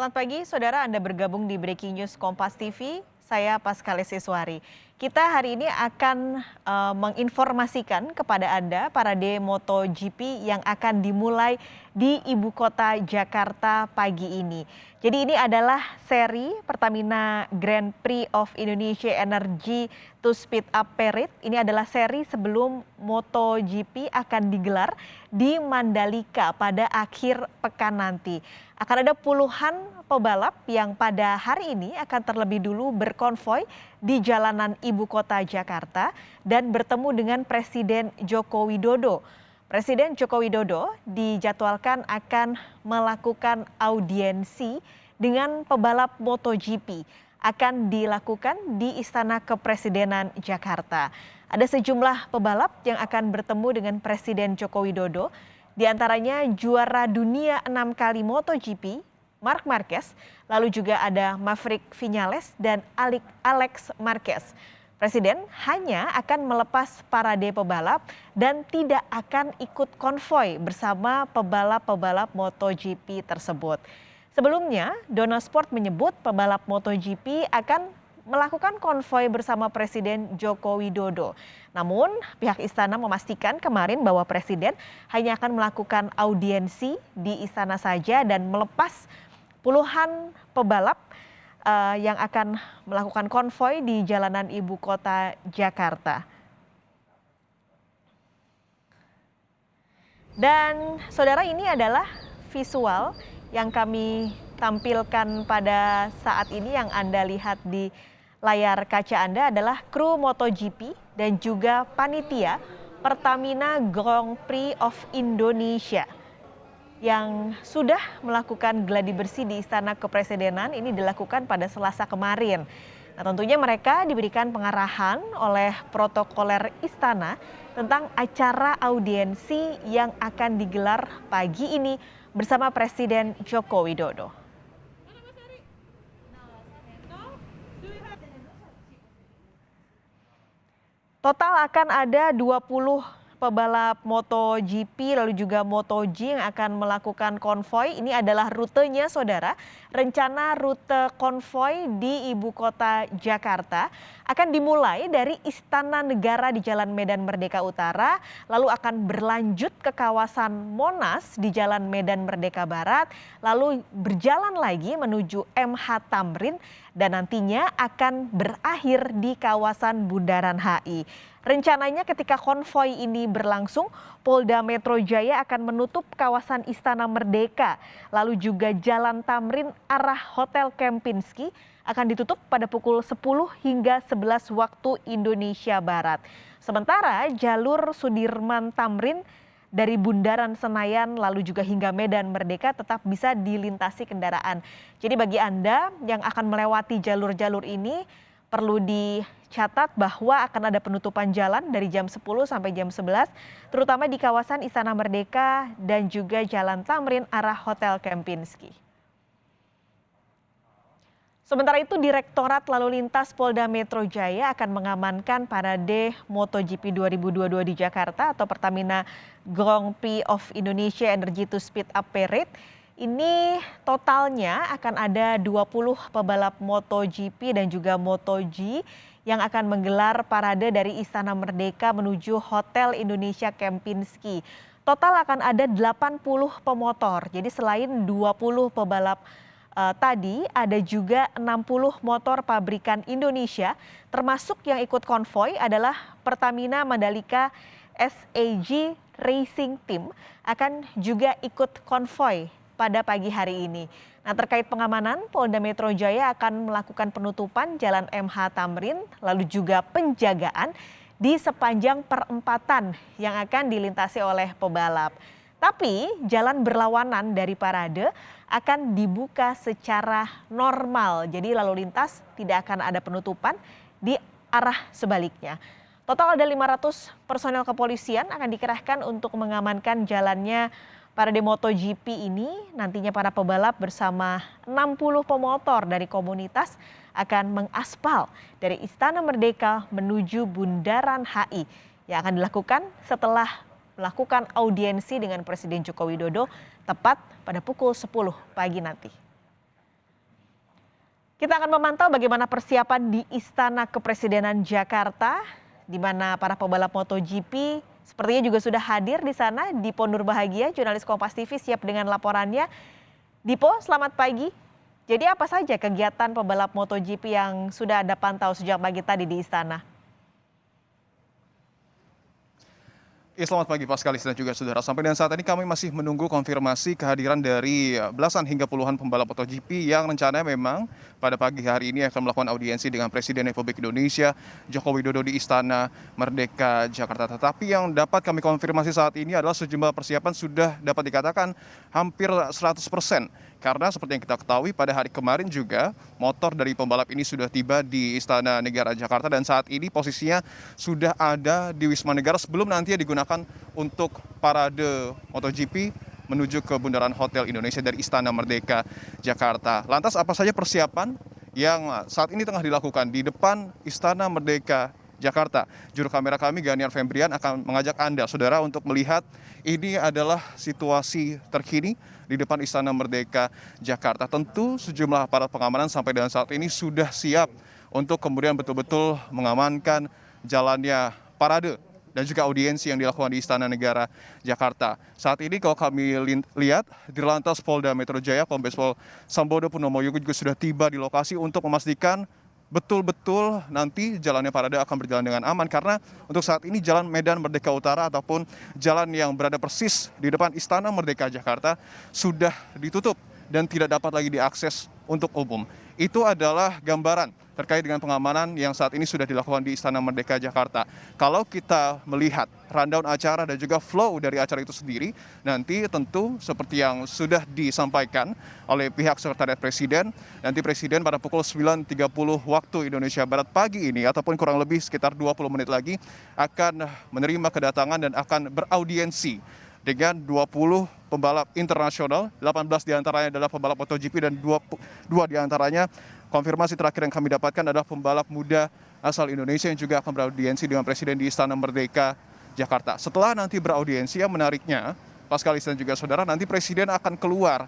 Selamat pagi, saudara. Anda bergabung di Breaking News Kompas TV. Saya Paskalis Iswari. Kita hari ini akan menginformasikan kepada Anda parade MotoGP yang akan dimulai di ibu kota Jakarta pagi ini. Jadi ini adalah seri Pertamina Grand Prix of Indonesia Energy to Speed Up Parade. Ini adalah seri sebelum MotoGP akan digelar di Mandalika pada akhir pekan nanti. Akan ada puluhan pebalap yang pada hari ini akan terlebih dulu berkonvoi di jalanan ibu kota Jakarta dan bertemu dengan Presiden Joko Widodo. Presiden Joko Widodo dijadwalkan akan melakukan audiensi dengan pebalap MotoGP. Akan dilakukan di Istana Kepresidenan Jakarta. Ada sejumlah pebalap yang akan bertemu dengan Presiden Joko Widodo. Di antaranya juara dunia 6 kali MotoGP, Marc Marquez, lalu juga ada Maverick Viñales dan Alex Marquez. Presiden hanya akan melepas parade pebalap dan tidak akan ikut konvoi bersama pebalap-pebalap MotoGP tersebut. Sebelumnya, Dona Sport menyebut pebalap MotoGP akan melakukan konvoi bersama Presiden Joko Widodo. Namun, pihak istana memastikan kemarin bahwa Presiden hanya akan melakukan audiensi di istana saja dan melepas puluhan pebalap yang akan melakukan konvoi di jalanan ibu kota Jakarta. Dan saudara, ini adalah visual yang kami tampilkan pada saat ini yang Anda lihat di layar kaca Anda adalah kru MotoGP dan juga panitia Pertamina Grand Prix of Indonesia yang sudah melakukan gladi bersih di Istana Kepresidenan. Ini dilakukan pada Selasa kemarin. Nah, tentunya mereka diberikan pengarahan oleh protokoler istana tentang acara audiensi yang akan digelar pagi ini bersama Presiden Joko Widodo. Total akan ada 20 pebalap MotoGP lalu juga MotoG yang akan melakukan konvoi. Ini adalah rutenya, saudara. Rencana rute konvoi di ibu kota Jakarta akan dimulai dari Istana Negara di Jalan Medan Merdeka Utara, lalu akan berlanjut ke kawasan Monas di Jalan Medan Merdeka Barat, lalu berjalan lagi menuju MH Tamrin dan nantinya akan berakhir di kawasan Bundaran HI. Rencananya ketika konvoi ini berlangsung, Polda Metro Jaya akan menutup kawasan Istana Merdeka, lalu juga Jalan Tamrin arah Hotel Kempinski akan ditutup pada pukul 10 hingga 11 waktu Indonesia Barat. Sementara jalur Sudirman Tamrin dari Bundaran Senayan lalu juga hingga Medan Merdeka tetap bisa dilintasi kendaraan. Jadi bagi Anda yang akan melewati jalur-jalur ini, perlu dicatat bahwa akan ada penutupan jalan dari jam 10 sampai jam 11, terutama di kawasan Istana Merdeka dan juga Jalan Tamrin arah Hotel Kempinski. Sementara itu, Direktorat Lalu Lintas Polda Metro Jaya akan mengamankan parade MotoGP 2022 di Jakarta atau Pertamina Grand Prix of Indonesia Energy to Speed Up Parade. Ini totalnya akan ada 20 pebalap MotoGP dan juga MotoG yang akan menggelar parade dari Istana Merdeka menuju Hotel Indonesia Kempinski. Total akan ada 80 pemotor. Jadi selain 20 pebalap tadi, ada juga 60 motor pabrikan Indonesia, termasuk yang ikut konvoi adalah Pertamina Mandalika SAG Racing Team akan juga ikut konvoi pada pagi hari ini. Nah, terkait pengamanan, Polda Metro Jaya akan melakukan penutupan Jalan MH Tamrin, lalu juga penjagaan di sepanjang perempatan yang akan dilintasi oleh pebalap. Tapi jalan berlawanan dari parade akan dibuka secara normal. Jadi lalu lintas tidak akan ada penutupan di arah sebaliknya. Total ada 500 personel kepolisian akan dikerahkan untuk mengamankan jalannya parade MotoGP ini. Nantinya para pebalap bersama 60 pemotor dari komunitas akan mengaspal dari Istana Merdeka menuju Bundaran HI yang akan dilakukan setelah melakukan audiensi dengan Presiden Joko Widodo tepat pada pukul 10 pagi nanti. Kita akan memantau bagaimana persiapan di Istana Kepresidenan Jakarta, di mana para pebalap MotoGP sepertinya juga sudah hadir di sana. Dipo Nurbahagia, jurnalis Kompas TV siap dengan laporannya. Dipo, selamat pagi. Jadi apa saja kegiatan pebalap MotoGP yang sudah Anda pantau sejak pagi tadi di Istana? Ya, selamat pagi Paskalis dan juga saudara. Sampai dengan saat ini kami masih menunggu konfirmasi kehadiran dari belasan hingga puluhan pembalap MotoGP yang rencananya memang pada pagi hari ini akan melakukan audiensi dengan Presiden Republik Indonesia Joko Widodo di Istana Merdeka Jakarta. Tetapi yang dapat kami konfirmasi saat ini adalah sejumlah persiapan sudah dapat dikatakan hampir 100%. Karena seperti yang kita ketahui pada hari kemarin juga motor dari pembalap ini sudah tiba di Istana Negara Jakarta dan saat ini posisinya sudah ada di Wisma Negara sebelum nantinya digunakan untuk parade MotoGP menuju ke Bundaran Hotel Indonesia dari Istana Merdeka Jakarta. Lantas apa saja persiapan yang saat ini tengah dilakukan di depan Istana Merdeka Jakarta? Juru kamera kami Ganiar Fembrian akan mengajak Anda, saudara, untuk melihat ini adalah situasi terkini di depan Istana Merdeka Jakarta. Tentu sejumlah aparat pengamanan sampai dengan saat ini sudah siap untuk kemudian betul-betul mengamankan jalannya parade dan juga audiensi yang dilakukan di Istana Negara Jakarta. Saat ini kalau kami lihat, Dirlantas Polda Metro Jaya Kombes Pol Sambodo Purnomo Yogo juga sudah tiba di lokasi untuk memastikan betul-betul nanti jalannya parade akan berjalan dengan aman, karena untuk saat ini jalan Medan Merdeka Utara ataupun jalan yang berada persis di depan Istana Merdeka Jakarta sudah ditutup dan tidak dapat lagi diakses untuk umum. Itu adalah gambaran terkait dengan pengamanan yang saat ini sudah dilakukan di Istana Merdeka Jakarta. Kalau kita melihat rundown acara dan juga flow dari acara itu sendiri, nanti tentu seperti yang sudah disampaikan oleh pihak Sekretariat Presiden, nanti Presiden pada pukul 9.30 waktu Indonesia Barat pagi ini ataupun kurang lebih sekitar 20 menit lagi akan menerima kedatangan dan akan beraudiensi dengan 20 pembalap internasional, 18 diantaranya adalah pembalap MotoGP dan dua diantaranya konfirmasi terakhir yang kami dapatkan adalah pembalap muda asal Indonesia yang juga akan beraudiensi dengan Presiden di Istana Merdeka Jakarta. Setelah nanti beraudiensi, yang menariknya, Paskalis dan juga saudara, nanti Presiden akan keluar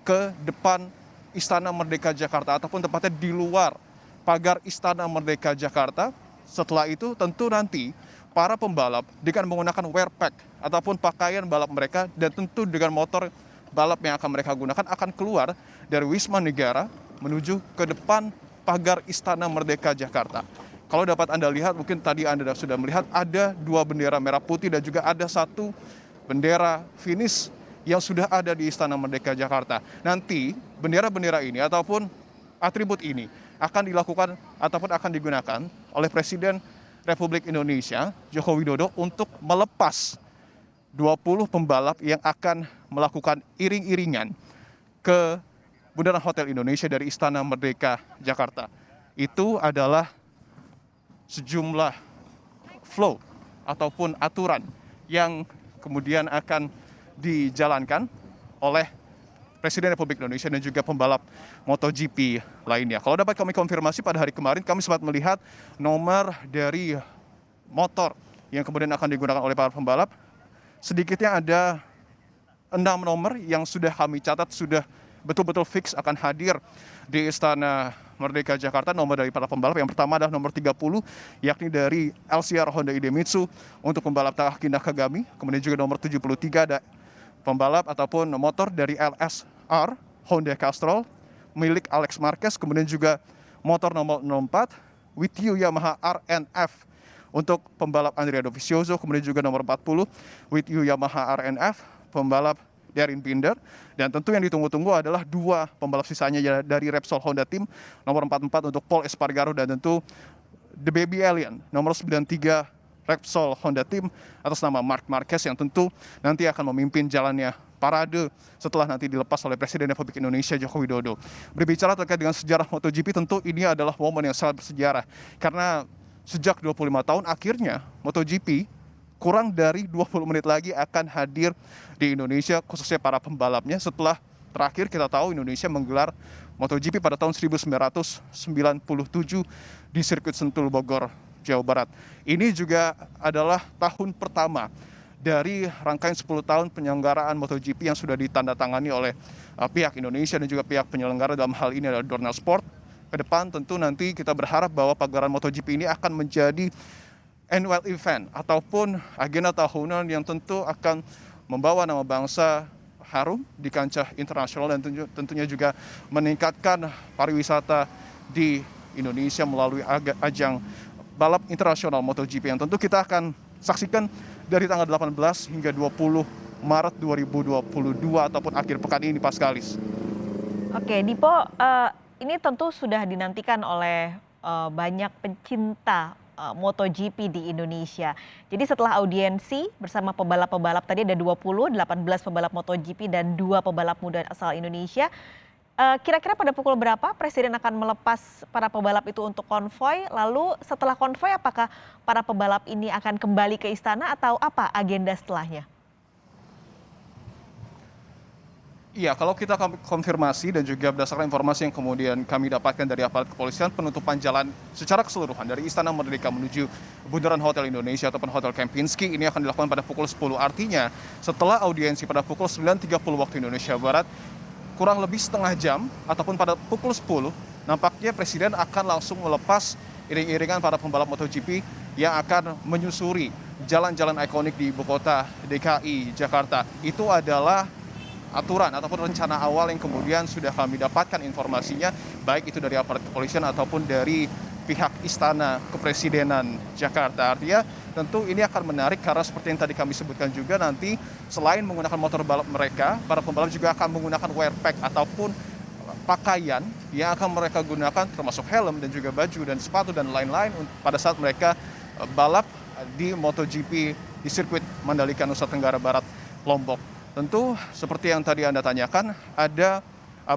ke depan Istana Merdeka Jakarta ataupun tepatnya di luar pagar Istana Merdeka Jakarta. Setelah itu tentu nanti para pembalap dengan menggunakan wear pack ataupun pakaian balap mereka dan tentu dengan motor balap yang akan mereka gunakan akan keluar dari Wisma Negara menuju ke depan pagar Istana Merdeka Jakarta. Kalau dapat Anda lihat, mungkin tadi Anda sudah melihat ada dua bendera merah putih dan juga ada satu bendera finish yang sudah ada di Istana Merdeka Jakarta. Nanti bendera-bendera ini ataupun atribut ini akan dilakukan ataupun akan digunakan oleh Presiden Republik Indonesia Joko Widodo untuk melepas 20 pembalap yang akan melakukan iring-iringan ke Bundaran Hotel Indonesia dari Istana Merdeka Jakarta. Itu adalah sejumlah flow ataupun aturan yang kemudian akan dijalankan oleh Presiden Republik Indonesia dan juga pembalap MotoGP lainnya. Kalau dapat kami konfirmasi, pada hari kemarin kami sempat melihat nomor dari motor yang kemudian akan digunakan oleh para pembalap. Sedikitnya ada 6 nomor yang sudah kami catat sudah betul-betul fix akan hadir di Istana Merdeka Jakarta. Nomor dari para pembalap yang pertama adalah nomor 30, yakni dari LCR Honda Idemitsu untuk pembalap Takaki Nakagami. Kemudian juga nomor 73 ada pembalap ataupun motor dari LSR Honda Castrol milik Alex Marquez. Kemudian juga motor nomor 04 with you Yamaha RNF untuk pembalap Andrea Dovizioso. Kemudian juga nomor 40 with you Yamaha RNF pembalap Darren Binder. Dan tentu yang ditunggu-tunggu adalah dua pembalap sisanya dari Repsol Honda Team, nomor 44 untuk Paul Espargaro dan tentu The Baby Alien nomor 93 Repsol Honda Team atas nama Marc Marquez yang tentu nanti akan memimpin jalannya parade setelah nanti dilepas oleh Presiden Republik Indonesia Joko Widodo. Berbicara terkait dengan sejarah MotoGP, tentu ini adalah momen yang sangat bersejarah karena sejak 25 tahun akhirnya MotoGP kurang dari 20 menit lagi akan hadir di Indonesia, khususnya para pembalapnya setelah terakhir kita tahu Indonesia menggelar MotoGP pada tahun 1997 di sirkuit Sentul Bogor, Jawa Barat. Ini juga adalah tahun pertama dari rangkaian 10 tahun penyelenggaraan MotoGP yang sudah ditandatangani oleh pihak Indonesia dan juga pihak penyelenggara, dalam hal ini adalah Dorna Sport, ke depan tentu nanti kita berharap bahwa pagelaran MotoGP ini akan menjadi annual event ataupun agenda tahunan yang tentu akan membawa nama bangsa harum di kancah internasional dan tentunya juga meningkatkan pariwisata di Indonesia melalui ajang balap internasional MotoGP yang tentu kita akan saksikan dari tanggal 18 hingga 20 Maret 2022 ataupun akhir pekan ini, Paskalis. Oke, Dipo, ini tentu sudah dinantikan oleh banyak pencinta MotoGP di Indonesia. Jadi setelah audiensi bersama pebalap-pebalap tadi ada 18 pebalap MotoGP dan 2 pebalap muda asal Indonesia. Kira-kira pada pukul berapa Presiden akan melepas para pebalap itu untuk konvoy? Lalu setelah konvoy apakah para pebalap ini akan kembali ke istana atau apa agenda setelahnya? Iya, kalau kita konfirmasi dan juga berdasarkan informasi yang kemudian kami dapatkan dari aparat kepolisian, penutupan jalan secara keseluruhan dari Istana Merdeka menuju Bundaran Hotel Indonesia ataupun Hotel Kempinski ini akan dilakukan pada pukul 10. Artinya setelah audiensi pada pukul 9.30 waktu Indonesia Barat, kurang lebih setengah jam ataupun pada pukul 10, nampaknya Presiden akan langsung melepas iring-iringan para pembalap MotoGP yang akan menyusuri jalan-jalan ikonik di ibu kota DKI Jakarta. Itu adalah aturan ataupun rencana awal yang kemudian sudah kami dapatkan informasinya, baik itu dari aparat kepolisian ataupun dari pihak Istana Kepresidenan Jakarta. Artinya tentu ini akan menarik karena seperti yang tadi kami sebutkan juga, nanti selain menggunakan motor balap mereka, para pembalap juga akan menggunakan wear pack ataupun pakaian yang akan mereka gunakan termasuk helm dan juga baju dan sepatu dan lain-lain pada saat mereka balap di MotoGP di sirkuit Mandalika Nusa Tenggara Barat, Lombok. Tentu seperti yang tadi Anda tanyakan, ada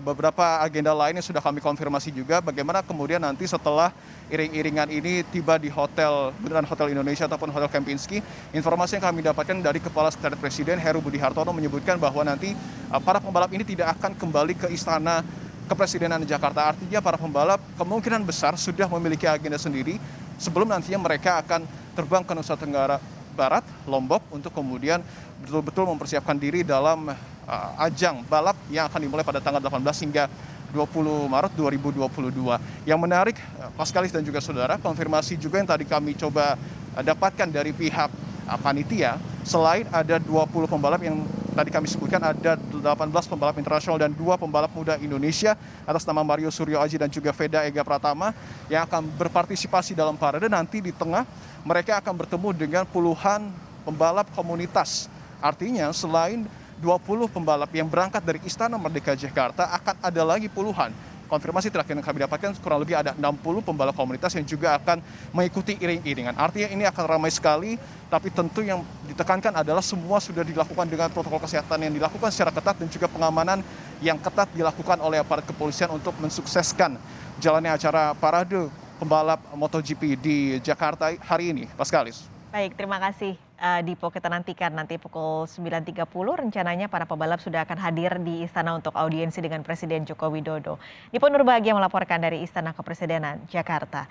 beberapa agenda lain yang sudah kami konfirmasi juga, bagaimana kemudian nanti setelah iring-iringan ini tiba di Bundaran Hotel Indonesia ataupun Hotel Kempinski. Informasi yang kami dapatkan dari Kepala Sekretariat Presiden Heru Budi Hartono menyebutkan bahwa nanti para pembalap ini tidak akan kembali ke Istana Kepresidenan Jakarta. Artinya para pembalap kemungkinan besar sudah memiliki agenda sendiri sebelum nantinya mereka akan terbang ke Nusa Tenggara Barat, Lombok, untuk kemudian betul-betul mempersiapkan diri dalam ajang balap yang akan dimulai pada tanggal 18 hingga 20 Maret 2022. Yang menarik, Paskalis dan juga saudara, konfirmasi juga yang tadi kami coba dapatkan dari pihak panitia, selain ada 20 pembalap yang tadi kami sebutkan, ada 18 pembalap internasional dan 2 pembalap muda Indonesia atas nama Mario Suryo Aji dan juga Veda Ega Pratama yang akan berpartisipasi dalam parade. Nanti di tengah mereka akan bertemu dengan puluhan pembalap komunitas. Artinya selain 20 pembalap yang berangkat dari Istana Merdeka Jakarta, akan ada lagi puluhan. Konfirmasi terakhir yang kami dapatkan kurang lebih ada 60 pembalap komunitas yang juga akan mengikuti iring-iringan. Artinya ini akan ramai sekali, tapi tentu yang ditekankan adalah semua sudah dilakukan dengan protokol kesehatan yang dilakukan secara ketat dan juga pengamanan yang ketat dilakukan oleh aparat kepolisian untuk mensukseskan jalannya acara parade pembalap MotoGP di Jakarta hari ini, Paskalis. Baik, terima kasih Dipo. Kita nantikan nanti pukul 9.30 rencananya para pebalap sudah akan hadir di istana untuk audiensi dengan Presiden Joko Widodo. Dipo Nurbahagia melaporkan dari Istana Kepresidenan Jakarta.